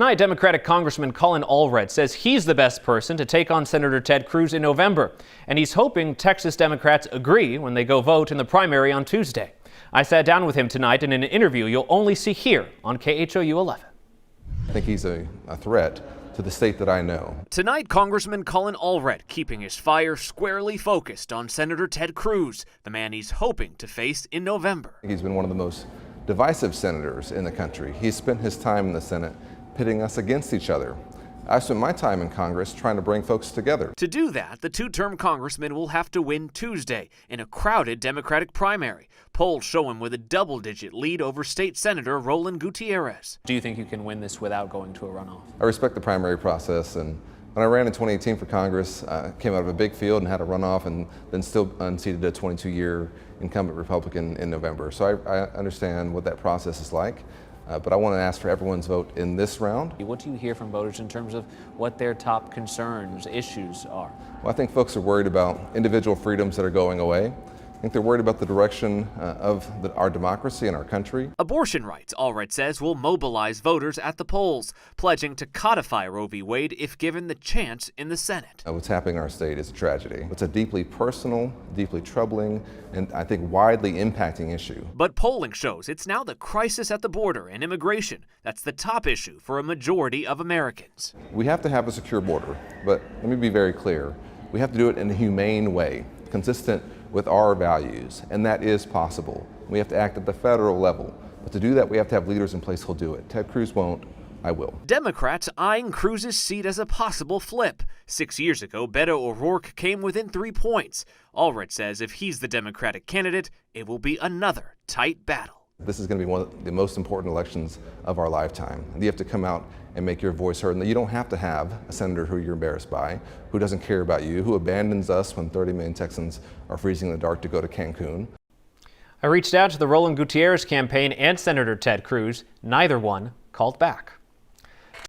Tonight, Democratic Congressman Colin Allred says he's the best person to take on Senator Ted Cruz in November, and he's hoping Texas Democrats agree when they go vote in the primary on Tuesday. I sat down with him tonight in an interview you'll only see here on KHOU 11. I think he's a threat to the state that I know. Tonight, Congressman Colin Allred keeping his fire squarely focused on Senator Ted Cruz, the man he's hoping to face in November. He's been one of the most divisive senators in the country. He's spent his time in the Senate pitting us against each other. I spent my time in Congress trying to bring folks together. To do that, the two-term congressman will have to win Tuesday in a crowded Democratic primary. Polls show him with a double-digit lead over State Senator Roland Gutierrez. Do you think you can win this without going to a runoff? I respect the primary process, and when I ran in 2018 for Congress, I came out of a big field and had a runoff and then still unseated a 22-year incumbent Republican in November. So I understand what that process is like. But I want to ask for everyone's vote in this round. What do you hear from voters in terms of what their top concerns, issues are? Well, I think folks are worried about individual freedoms that are going away. I think they're worried about the direction of our democracy and our country. Abortion rights, Allred says, will mobilize voters at the polls, pledging to codify Roe v. Wade if given the chance in the Senate. What's happening in our state is a tragedy. It's a deeply personal, deeply troubling, and I think widely impacting issue. But polling shows it's now the crisis at the border and immigration that's the top issue for a majority of Americans. We have to have a secure border, but let me be very clear. We have to do it in a humane way, consistent with our values, and that is possible. We have to act at the federal level, but to do that we have to have leaders in place who'll do it. Ted Cruz won't. I will. Democrats eyeing Cruz's seat as a possible flip. 6 years ago, Beto O'Rourke came within 3 points. Allred says if he's the Democratic candidate, it will be another tight battle. This is going to be one of the most important elections of our lifetime. You have to come out and make your voice heard. And you don't have to have a senator who you're embarrassed by, who doesn't care about you, who abandons us when 30 million Texans are freezing in the dark to go to Cancun. I reached out to the Roland Gutierrez campaign and Senator Ted Cruz. Neither one called back.